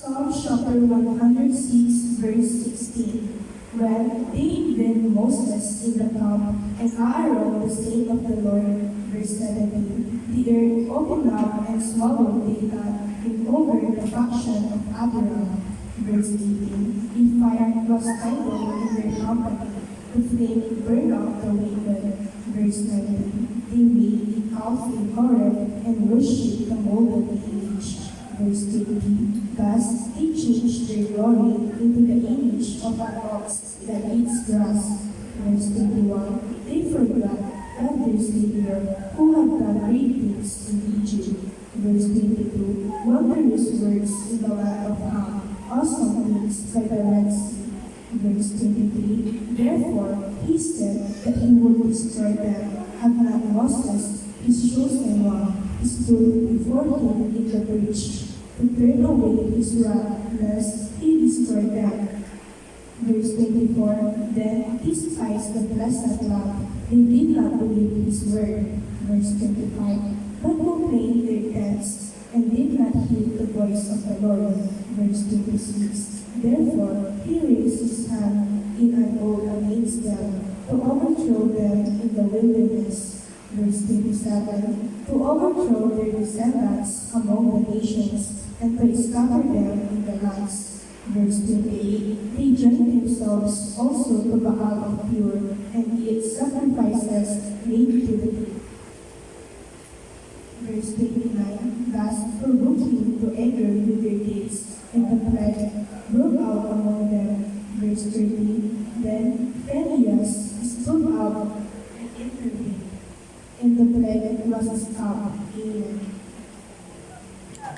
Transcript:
Psalm chapter 106, verse 16. When they invade Moses in the camp, and Aaron the saint of the Lord, verse 17. The earth opened up and swallowed Dathan, and over the faction of Abiram, verse 18. A fire was kindled in their company, the flame burned out the wicked, verse 19. They made a calf in Horeb and worshipped the golden image. Verse 20, thus they changed their glory into the image of an ox that eats grass. Verse 21, they forgot God their Savior, who had done great things in Egypt. Verse 22, wondrous works in the land of Ham, awesome things by the Red Sea. Verse 23, therefore he said that he would destroy them, had not Moses, his chosen one, stood before him in the breach, to turn away his wrath, lest he destroy them. Verse 24, then he despised the blessed land, they did not believe his word. Verse 25, but complained their tents, and did not heed the voice of the Lord. Verse 26, therefore he raised his hand in an oath against them, to overthrow them in the wilderness. Verse 27, to overthrow their descendants among the nations, and to scatter them in the lands. Verse 28, they joined themselves also to Baal of Pure, and eat sacrifices made to the dead. Verse 29, thus provoked him to anger with their deeds, and the plague broke out among them. Verse 30, then Phinehas stood up and intervened, and the plague was stopped. Amen.